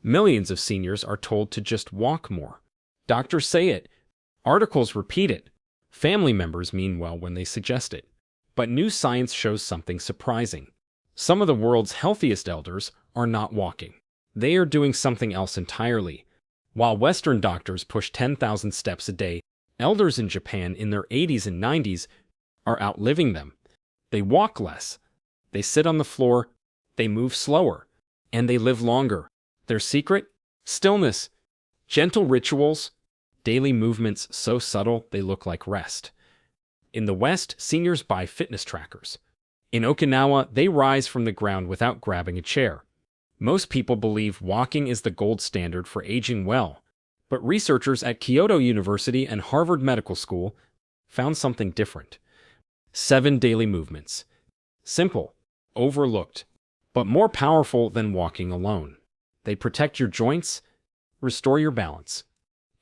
Millions of seniors are told to just walk more. Doctors say it. Articles repeat it. Family members mean well when they suggest it. But new science shows something surprising. Some of the world's healthiest elders are not walking. They are doing something else entirely. While Western doctors push 10,000 steps a day, elders in Japan in their 80s and 90s are outliving them. They walk less. They sit on the floor. They move slower. And they live longer. Their secret? Stillness. Gentle rituals. Daily movements so subtle they look like rest. In the West, seniors buy fitness trackers. In Okinawa, they rise from the ground without grabbing a chair. Most people believe walking is the gold standard for aging well. But researchers at Kyoto University and Harvard Medical School found something different. 7 daily movements. Simple, overlooked, but more powerful than walking alone. They protect your joints, restore your balance,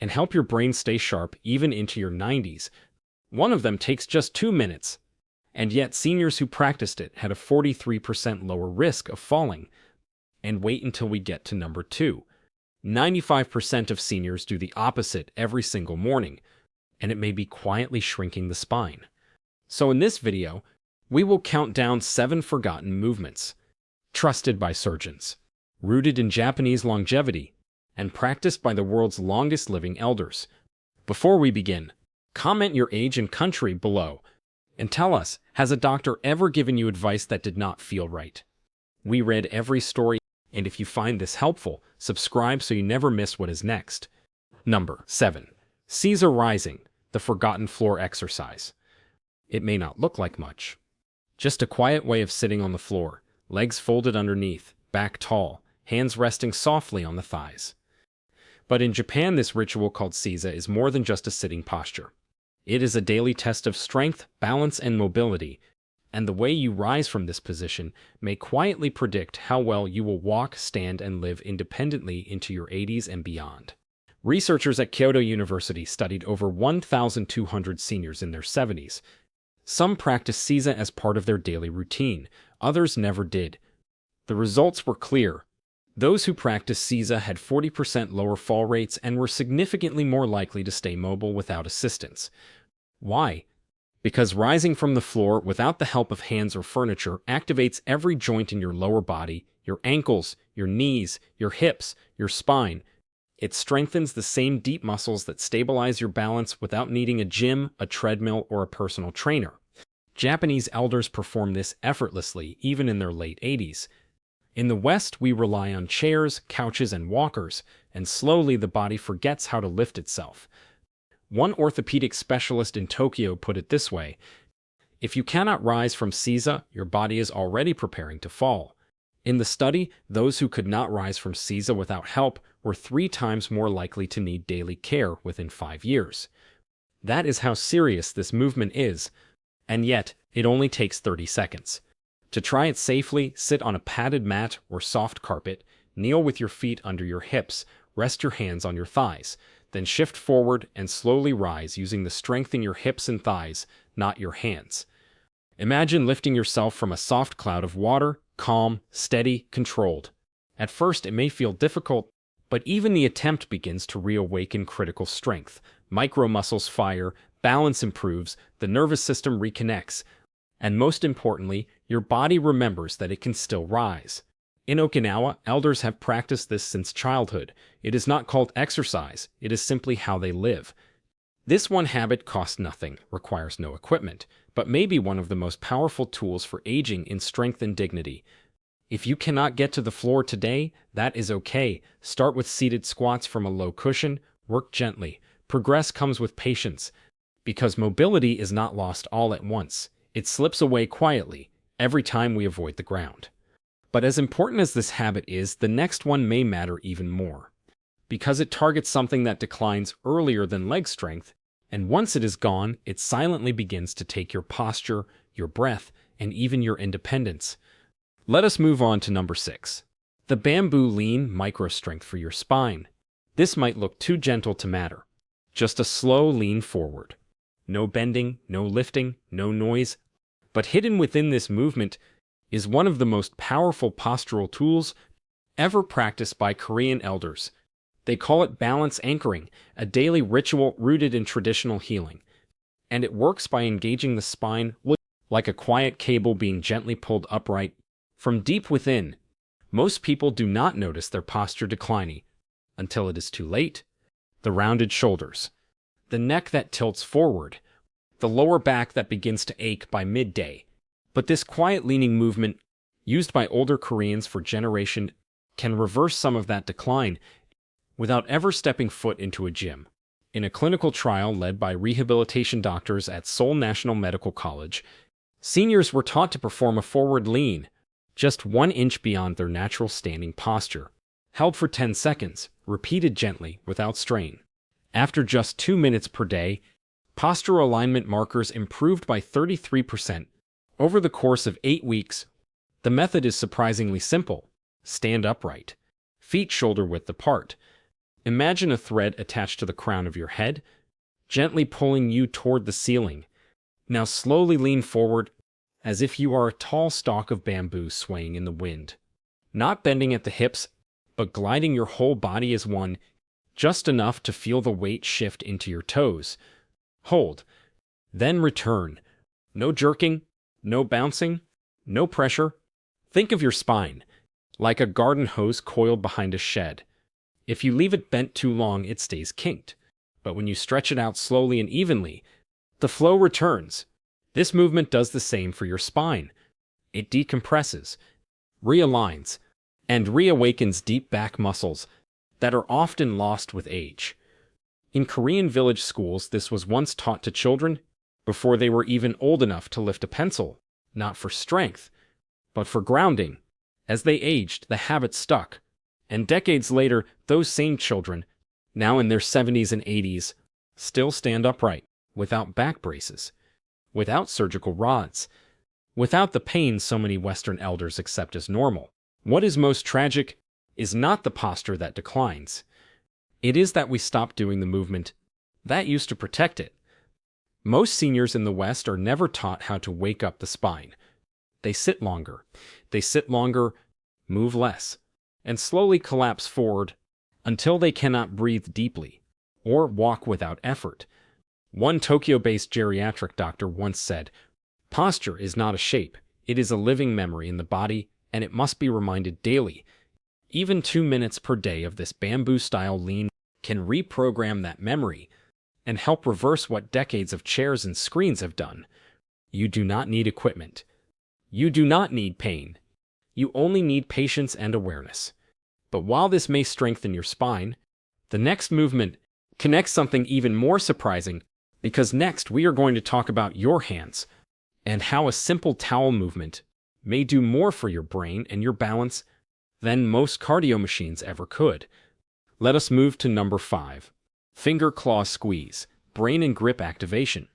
and help your brain stay sharp even into your 90s. One of them takes just 2 minutes, and yet seniors who practiced it had a 43% lower risk of falling. And wait until we get to number 2. 95% of seniors do the opposite every single morning, and it may be quietly shrinking the spine. So in this video, we will count down 7 forgotten movements, trusted by surgeons, rooted in Japanese longevity, and practiced by the world's longest living elders. Before we begin, comment your age and country below, and tell us, has a doctor ever given you advice that did not feel right? We read every story, and if you find this helpful, subscribe so you never miss what is next. Number 7. Caesar rising, the forgotten floor exercise. It may not look like much. Just a quiet way of sitting on the floor, legs folded underneath, back tall, hands resting softly on the thighs. But in Japan, this ritual called Caesar is more than just a sitting posture. It is a daily test of strength, balance, and mobility, and the way you rise from this position may quietly predict how well you will walk, stand, and live independently into your 80s and beyond. Researchers at Kyoto University studied over 1,200 seniors in their 70s. Some practiced Caesar as part of their daily routine, others never did. The results were clear. Those who practiced Caesar had 40% lower fall rates and were significantly more likely to stay mobile without assistance. Why? Because rising from the floor without the help of hands or furniture activates every joint in your lower body, your ankles, your knees, your hips, your spine. It strengthens the same deep muscles that stabilize your balance without needing a gym, a treadmill, or a personal trainer. Japanese elders perform this effortlessly, even in their late 80s. In the West, we rely on chairs, couches, and walkers, and slowly the body forgets how to lift itself. One orthopedic specialist in Tokyo put it this way: if you cannot rise from Caesar, your body is already preparing to fall. In the study, those who could not rise from Caesar without help were 3 times more likely to need daily care within 5 years. That is how serious this movement is, and yet it only takes 30 seconds. To try it safely, sit on a padded mat or soft carpet, kneel with your feet under your hips, rest your hands on your thighs, then shift forward and slowly rise using the strength in your hips and thighs, not your hands. Imagine lifting yourself from a soft cloud of water, calm, steady, controlled. At first it may feel difficult, but even the attempt begins to reawaken critical strength. Micro muscles fire, balance improves, the nervous system reconnects, and most importantly, your body remembers that it can still rise. In Okinawa, elders have practiced this since childhood. It is not called exercise, it is simply how they live. This one habit costs nothing, requires no equipment, but may be one of the most powerful tools for aging in strength and dignity. If you cannot get to the floor today, that is okay. Start with seated squats from a low cushion, work gently. Progress comes with patience, because mobility is not lost all at once. It slips away quietly every time we avoid the ground. But as important as this habit is, the next one may matter even more, because it targets something that declines earlier than leg strength, and once it is gone, it silently begins to take your posture, your breath, and even your independence. Let us move on to number 6. The bamboo lean micro strength for your spine. This might look too gentle to matter. Just a slow lean forward. No bending, no lifting, no noise. But hidden within this movement is one of the most powerful postural tools ever practiced by Korean elders. They call it balance anchoring, a daily ritual rooted in traditional healing. And it works by engaging the spine like a quiet cable being gently pulled upright from deep within. Most people do not notice their posture declining until it is too late. The rounded shoulders, the neck that tilts forward, the lower back that begins to ache by midday. But this quiet leaning movement, used by older Koreans for generations, can reverse some of that decline without ever stepping foot into a gym. In a clinical trial led by rehabilitation doctors at Seoul National Medical College, seniors were taught to perform a forward lean, just 1 inch beyond their natural standing posture, held for 10 seconds, repeated gently without strain. After just 2 minutes per day, postural alignment markers improved by 33% over the course of 8 weeks. The method is surprisingly simple. Stand upright, feet shoulder-width apart. Imagine a thread attached to the crown of your head, gently pulling you toward the ceiling. Now slowly lean forward, as if you are a tall stalk of bamboo swaying in the wind. Not bending at the hips, but gliding your whole body as one, just enough to feel the weight shift into your toes. Hold. Then return. No jerking, no bouncing, no pressure. Think of your spine like a garden hose coiled behind a shed. If you leave it bent too long, it stays kinked. But when you stretch it out slowly and evenly, the flow returns. This movement does the same for your spine. It decompresses, realigns, and reawakens deep back muscles that are often lost with age. In Korean village schools, this was once taught to children before they were even old enough to lift a pencil, not for strength, but for grounding. As they aged, the habit stuck, and decades later, those same children, now in their 70s and 80s, still stand upright, without back braces, without surgical rods, without the pain so many Western elders accept as normal. What is most tragic is not the posture that declines. It is that we stop doing the movement that used to protect it. Most seniors in the West are never taught how to wake up the spine. They sit longer, move less, and slowly collapse forward until they cannot breathe deeply or walk without effort. One Tokyo-based geriatric doctor once said, "Posture is not a shape, it is a living memory in the body, and it must be reminded daily." Even 2 minutes per day of this bamboo-style lean can reprogram that memory and help reverse what decades of chairs and screens have done. You do not need equipment. You do not need pain. You only need patience and awareness. But while this may strengthen your spine, the next movement connects something even more surprising, because next we are going to talk about your hands and how a simple towel movement may do more for your brain and your balance than most cardio machines ever could. Let us move to number 5. Finger claw squeeze, brain and grip activation.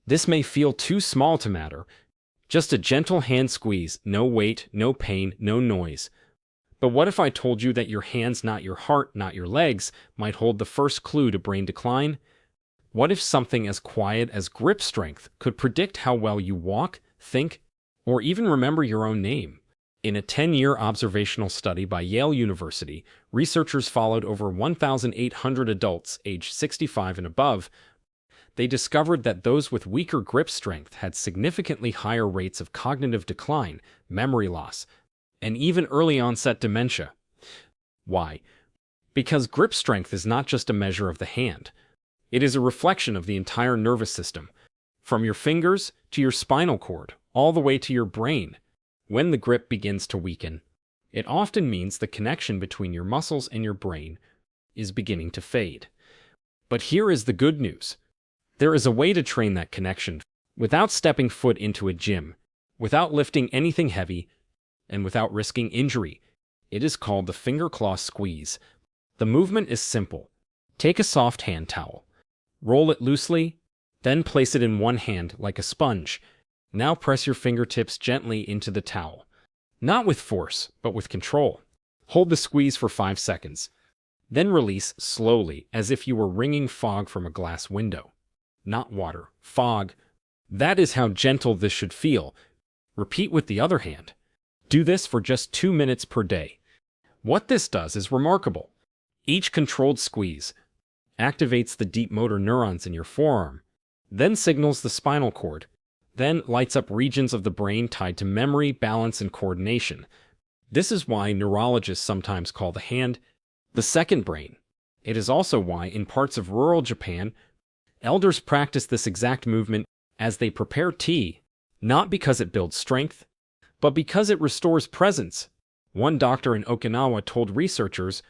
This may feel too small to matter. Just a gentle hand squeeze, no weight, no pain, no noise. But what if I told you that your hands, not your heart, not your legs, might hold the first clue to brain decline? What if something as quiet as grip strength could predict how well you walk, think, or even remember your own name? In a 10-year observational study by Yale University, researchers followed over 1,800 adults aged 65 and above. They discovered that those with weaker grip strength had significantly higher rates of cognitive decline, memory loss, and even early-onset dementia. Why? Because grip strength is not just a measure of the hand. It is a reflection of the entire nervous system, from your fingers to your spinal cord, all the way to your brain. When the grip begins to weaken, it often means the connection between your muscles and your brain is beginning to fade. But here is the good news. There is a way to train that connection without stepping foot into a gym, without lifting anything heavy, and without risking injury. It is called the finger claw squeeze. The movement is simple. Take a soft hand towel, roll it loosely, then place it in one hand like a sponge. Now press your fingertips gently into the towel. Not with force, but with control. Hold the squeeze for 5 seconds. Then release slowly, as if you were wringing fog from a glass window. Not water, fog. That is how gentle this should feel. Repeat with the other hand. Do this for just 2 minutes per day. What this does is remarkable. Each controlled squeeze activates the deep motor neurons in your forearm, then signals the spinal cord, then lights up regions of the brain tied to memory, balance, and coordination. This is why neurologists sometimes call the hand the second brain. It is also why, in parts of rural Japan, elders practice this exact movement as they prepare tea, not because it builds strength, but because it restores presence. One doctor in Okinawa told researchers,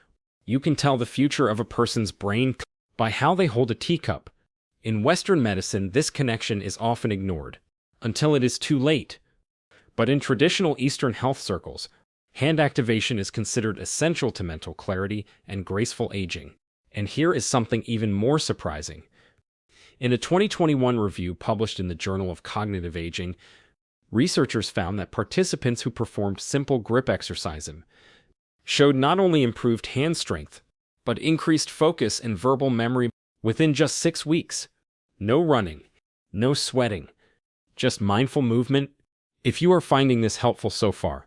"You can tell the future of a person's brain by how they hold a teacup." In Western medicine, this connection is often ignored, until it is too late. But in traditional Eastern health circles, hand activation is considered essential to mental clarity and graceful aging. And here is something even more surprising. In a 2021 review published in the Journal of Cognitive Aging, researchers found that participants who performed simple grip exercises showed not only improved hand strength, but increased focus and verbal memory within just 6 weeks. No running, no sweating, just mindful movement. If you are finding this helpful so far,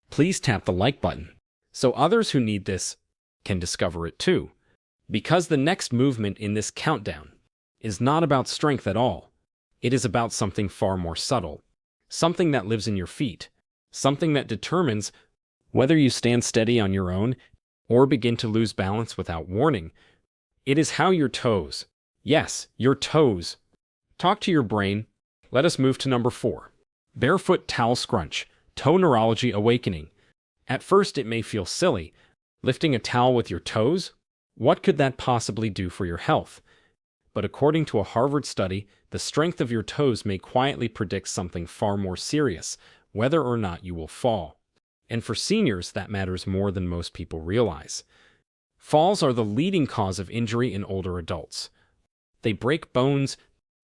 please tap the like button so others who need this can discover it too. Because the next movement in this countdown is not about strength at all. It is about something far more subtle, something that lives in your feet, something that determines whether you stand steady on your own or begin to lose balance without warning. It is how your toes, yes, your toes, talk to your brain. Let us move to number 4. Barefoot towel scrunch, toe neurology awakening. At first it may feel silly. Lifting a towel with your toes? What could that possibly do for your health? But according to a Harvard study, the strength of your toes may quietly predict something far more serious, whether or not you will fall. And for seniors, that matters more than most people realize. Falls are the leading cause of injury in older adults. They break bones,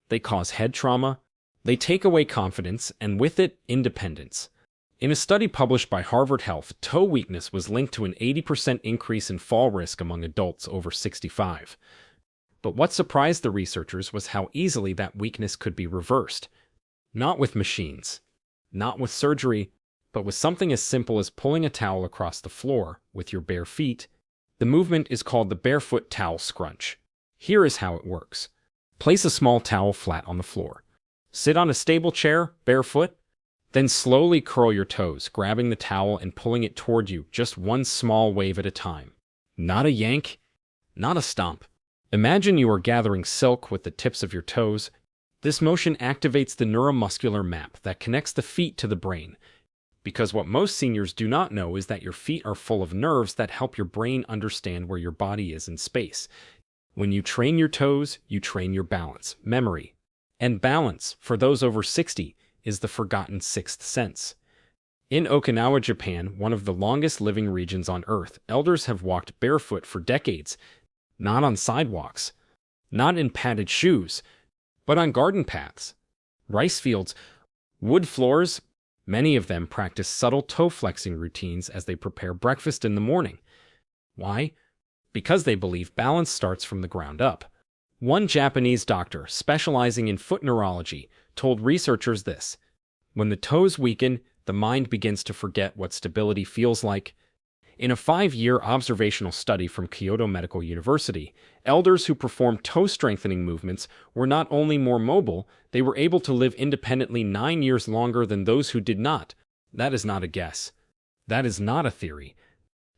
they cause head trauma, they take away confidence, and with it, independence. In a study published by Harvard Health, toe weakness was linked to an 80% increase in fall risk among adults over 65. But what surprised the researchers was how easily that weakness could be reversed. Not with machines, not with surgery, but with something as simple as pulling a towel across the floor with your bare feet. The movement is called the barefoot towel scrunch. Here is how it works. Place a small towel flat on the floor. Sit on a stable chair, barefoot. Then slowly curl your toes, grabbing the towel and pulling it toward you, just one small wave at a time. Not a yank, not a stomp. Imagine you are gathering silk with the tips of your toes. This motion activates the neuromuscular map that connects the feet to the brain. Because what most seniors do not know is that your feet are full of nerves that help your brain understand where your body is in space. When you train your toes, you train your balance, memory. And balance, for those over 60, is the forgotten sixth sense. In Okinawa, Japan, one of the longest living regions on Earth, elders have walked barefoot for decades, not on sidewalks, not in padded shoes, but on garden paths, rice fields, wood floors. Many of them practice subtle toe-flexing routines as they prepare breakfast in the morning. Why? Because they believe balance starts from the ground up. One Japanese doctor specializing in foot neurology told researchers this: when the toes weaken, the mind begins to forget what stability feels like. In a 5-year observational study from Kyoto Medical University, elders who performed toe-strengthening movements were not only more mobile, they were able to live independently 9 years longer than those who did not. That is not a guess. That is not a theory.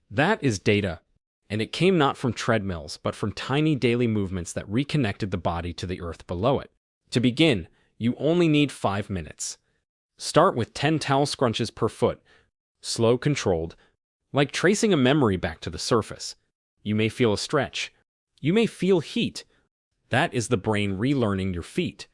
That is data. And it came not from treadmills, but from tiny daily movements that reconnected the body to the earth below it. To begin, you only need 5 minutes. Start with 10 towel scrunches per foot, slow, controlled, like tracing a memory back to the surface. You may feel a stretch. You may feel heat. That is the brain relearning your feet.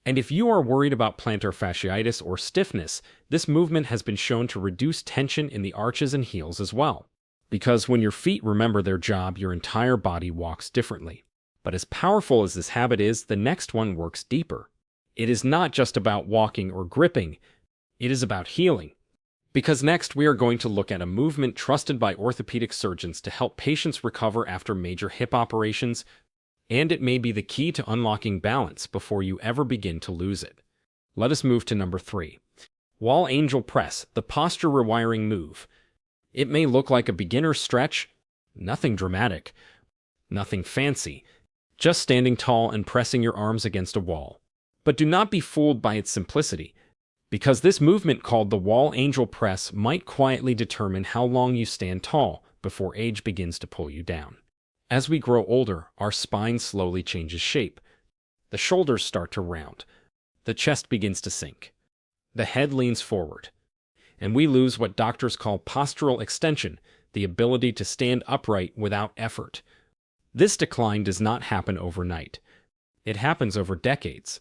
And if you are worried about plantar fasciitis or stiffness, this movement has been shown to reduce tension in the arches and heels as well. Because when your feet remember their job, your entire body walks differently. But as powerful as this habit is, the next one works deeper. It is not just about walking or gripping. It is about healing. Because next we are going to look at a movement trusted by orthopedic surgeons to help patients recover after major hip operations, and it may be the key to unlocking balance before you ever begin to lose it. Let us move to number 3. Wall angel press, the posture rewiring move. It may look like a beginner stretch, nothing dramatic, nothing fancy, just standing tall and pressing your arms against a wall. But do not be fooled by its simplicity, because this movement called the wall angel press might quietly determine how long you stand tall before age begins to pull you down. As we grow older, our spine slowly changes shape. The shoulders start to round. The chest begins to sink. The head leans forward. And we lose what doctors call postural extension, the ability to stand upright without effort. This decline does not happen overnight. It happens over decades,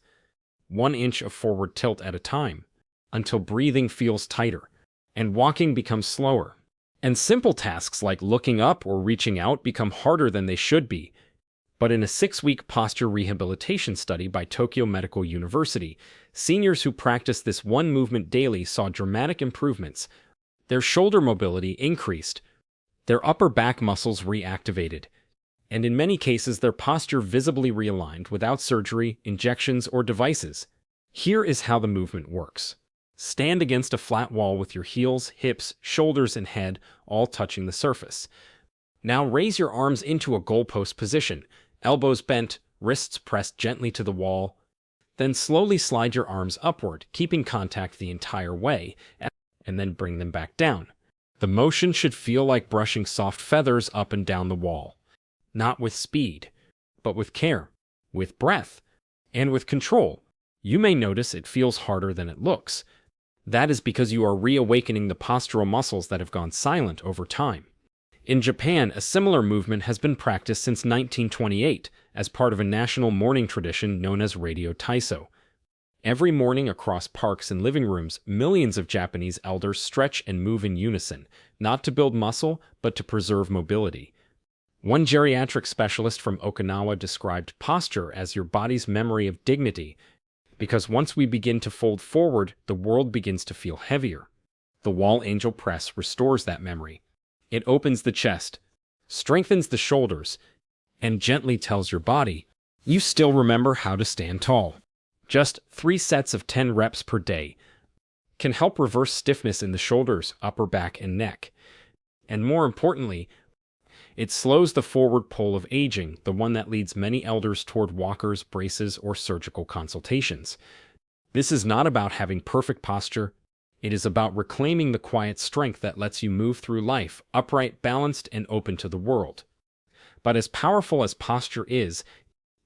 1 inch of forward tilt at a time, until breathing feels tighter, and walking becomes slower. And simple tasks like looking up or reaching out become harder than they should be. But in a 6-week posture rehabilitation study by Tokyo Medical University, seniors who practiced this one movement daily saw dramatic improvements. Their shoulder mobility increased, their upper back muscles reactivated, and in many cases their posture visibly realigned without surgery, injections, or devices. Here is how the movement works. Stand against a flat wall with your heels, hips, shoulders, and head all touching the surface. Now raise your arms into a goalpost position, elbows bent, wrists pressed gently to the wall. Then slowly slide your arms upward, keeping contact the entire way, and then bring them back down. The motion should feel like brushing soft feathers up and down the wall. Not with speed, but with care, with breath, and with control. You may notice it feels harder than it looks. That is because you are reawakening the postural muscles that have gone silent over time. In Japan, a similar movement has been practiced since 1928 as part of a national morning tradition known as Radio Taiso. Every morning across parks and living rooms, millions of Japanese elders stretch and move in unison, not to build muscle, but to preserve mobility. One geriatric specialist from Okinawa described posture as your body's memory of dignity, because once we begin to fold forward, the world begins to feel heavier. The wall angel press restores that memory. It opens the chest, strengthens the shoulders, and gently tells your body, you still remember how to stand tall. Just 3 sets of 10 reps per day can help reverse stiffness in the shoulders, upper back, and neck. And more importantly, it slows the forward pull of aging, the one that leads many elders toward walkers, braces, or surgical consultations. This is not about having perfect posture. It is about reclaiming the quiet strength that lets you move through life, upright, balanced, and open to the world. But as powerful as posture is,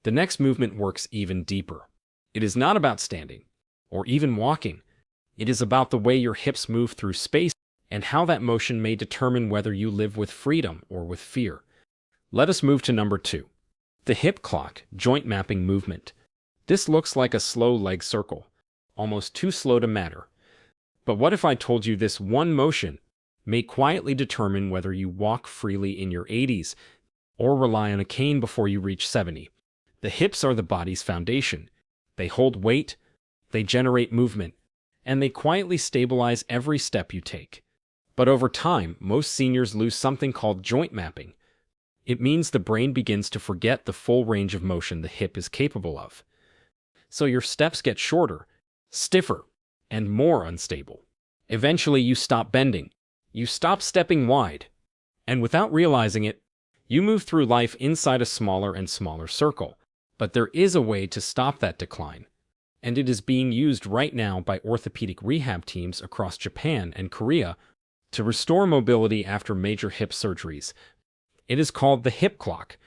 the next movement works even deeper. It is not about standing, or even walking. It is about the way your hips move through space, and how that motion may determine whether you live with freedom or with fear. Let us move to number 2. The hip clock, joint mapping movement. This looks like a slow leg circle, almost too slow to matter. But what if I told you this one motion may quietly determine whether you walk freely in your 80s or rely on a cane before you reach 70? The hips are the body's foundation. They hold weight, they generate movement, and they quietly stabilize every step you take. But over time, most seniors lose something called joint mapping. It means the brain begins to forget the full range of motion the hip is capable of. So your steps get shorter, stiffer, and more unstable. Eventually, you stop bending. You stop stepping wide. And without realizing it, you move through life inside a smaller and smaller circle. But there is a way to stop that decline. And it is being used right now by orthopedic rehab teams across Japan and Korea to restore mobility after major hip surgeries. It is called the hip clock,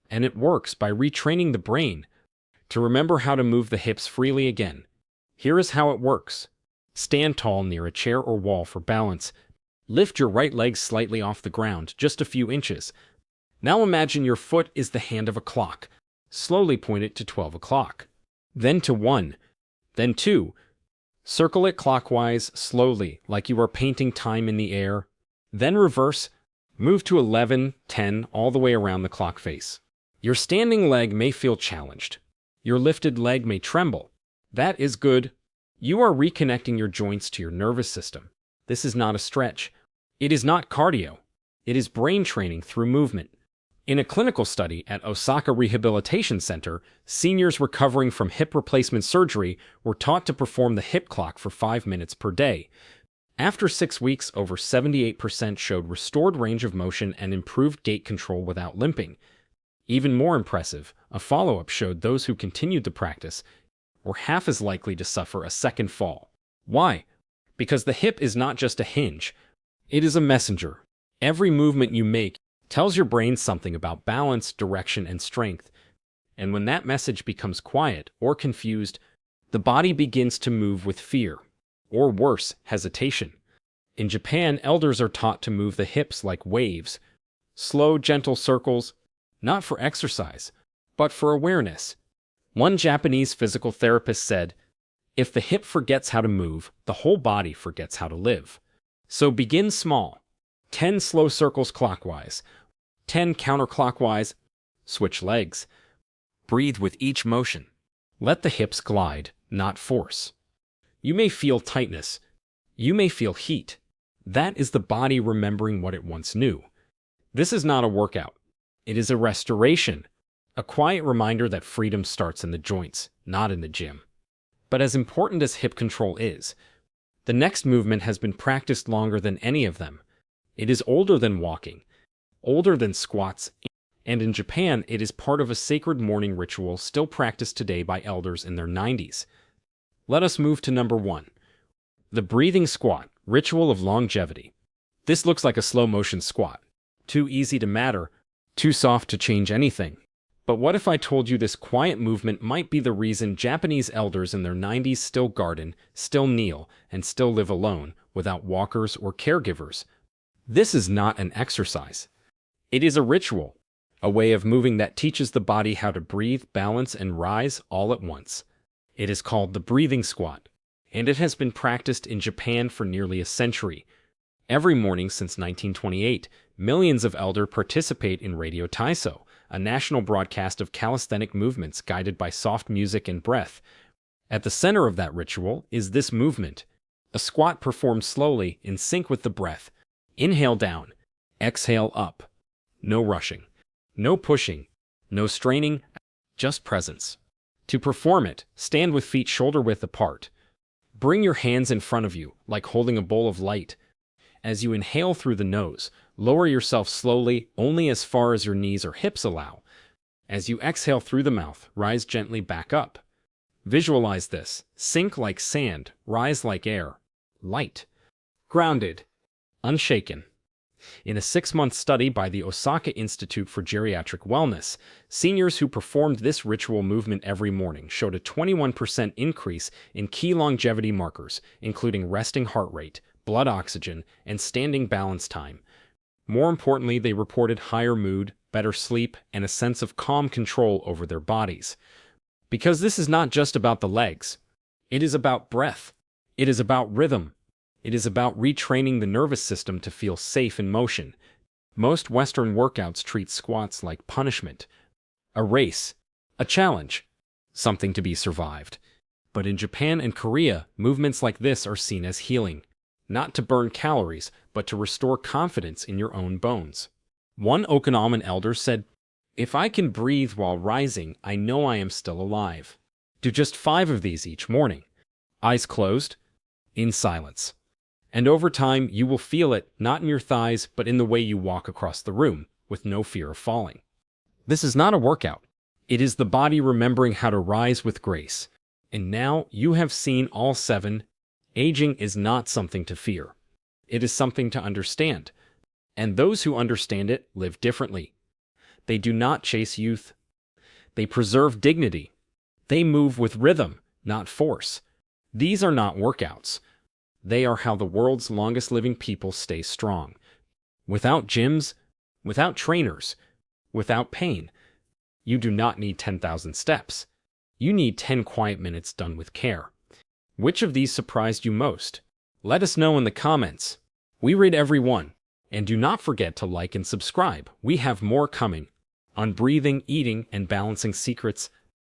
and it works by retraining the brain to remember how to move the hips freely again. Here is how it works. Stand tall near a chair or wall for balance. Lift your right leg slightly off the ground, just a few inches. Now imagine your foot is the hand of a clock. Slowly point it to 12 o'clock. Then to 1. Then 2. Circle it clockwise, slowly, like you are painting time in the air. Then reverse. Move to 11, 10, all the way around the clock face. Your standing leg may feel challenged. Your lifted leg may tremble. That is good. You are reconnecting your joints to your nervous system. This is not a stretch. It is not cardio. It is brain training through movement. In a clinical study at Osaka Rehabilitation Center, seniors recovering from hip replacement surgery were taught to perform the hip clock for 5 minutes per day. After 6 weeks, over 78% showed restored range of motion and improved gait control without limping. Even more impressive, a follow-up showed those who continued to practice were half as likely to suffer a second fall. Why? Because the hip is not just a hinge, it is a messenger. Every movement you make tells your brain something about balance, direction, and strength. And when that message becomes quiet or confused, the body begins to move with fear, or worse, hesitation. In Japan, elders are taught to move the hips like waves, slow, gentle circles, not for exercise, but for awareness. One Japanese physical therapist said, "If the hip forgets how to move, the whole body forgets how to live." So begin small. 10 slow circles clockwise, 10 counterclockwise, switch legs. Breathe with each motion. Let the hips glide, not force. You may feel tightness. You may feel heat. That is the body remembering what it once knew. This is not a workout. It is a restoration, a quiet reminder that freedom starts in the joints, not in the gym. But as important as hip control is, the next movement has been practiced longer than any of them. It is older than walking, older than squats, and in Japan it is part of a sacred morning ritual still practiced today by elders in their 90s. Let us move to number 1. The breathing squat, ritual of longevity. This looks like a slow-motion squat. Too easy to matter, too soft to change anything. But what if I told you this quiet movement might be the reason Japanese elders in their 90s still garden, still kneel, and still live alone, without walkers or caregivers? This is not an exercise. It is a ritual, a way of moving that teaches the body how to breathe, balance, and rise all at once. It is called the breathing squat, and it has been practiced in Japan for nearly a century. Every morning since 1928, millions of elders participate in Radio Taiso, a national broadcast of calisthenic movements guided by soft music and breath. At the center of that ritual is this movement, a squat performed slowly in sync with the breath. Inhale down, exhale up. No rushing, no pushing, no straining, just presence. To perform it, stand with feet shoulder-width apart. Bring your hands in front of you, like holding a bowl of light. As you inhale through the nose, lower yourself slowly, only as far as your knees or hips allow. As you exhale through the mouth, rise gently back up. Visualize this. Sink like sand, rise like air. Light. Grounded. Unshaken. In a 6-month study by the Osaka Institute for Geriatric Wellness, seniors who performed this ritual movement every morning showed a 21% increase in key longevity markers, including resting heart rate, blood oxygen, and standing balance time. More importantly, they reported higher mood, better sleep, and a sense of calm control over their bodies. Because this is not just about the legs. It is about breath. It is about rhythm. It is about retraining the nervous system to feel safe in motion. Most Western workouts treat squats like punishment, a race, a challenge, something to be survived. But in Japan and Korea, movements like this are seen as healing, not to burn calories, but to restore confidence in your own bones. One Okinawan elder said, "If I can breathe while rising, I know I am still alive." Do just 5 of these each morning, eyes closed, in silence. And over time, you will feel it, not in your thighs, but in the way you walk across the room, with no fear of falling. This is not a workout. It is the body remembering how to rise with grace. And now you have seen all 7. Aging is not something to fear. It is something to understand. And those who understand it live differently. They do not chase youth. They preserve dignity. They move with rhythm, not force. These are not workouts. They are how the world's longest living people stay strong. Without gyms, without trainers, without pain. You do not need 10,000 steps. You need 10 quiet minutes done with care. Which of these surprised you most? Let us know in the comments. We read every one. And do not forget to like and subscribe. We have more coming on breathing, eating, and balancing secrets.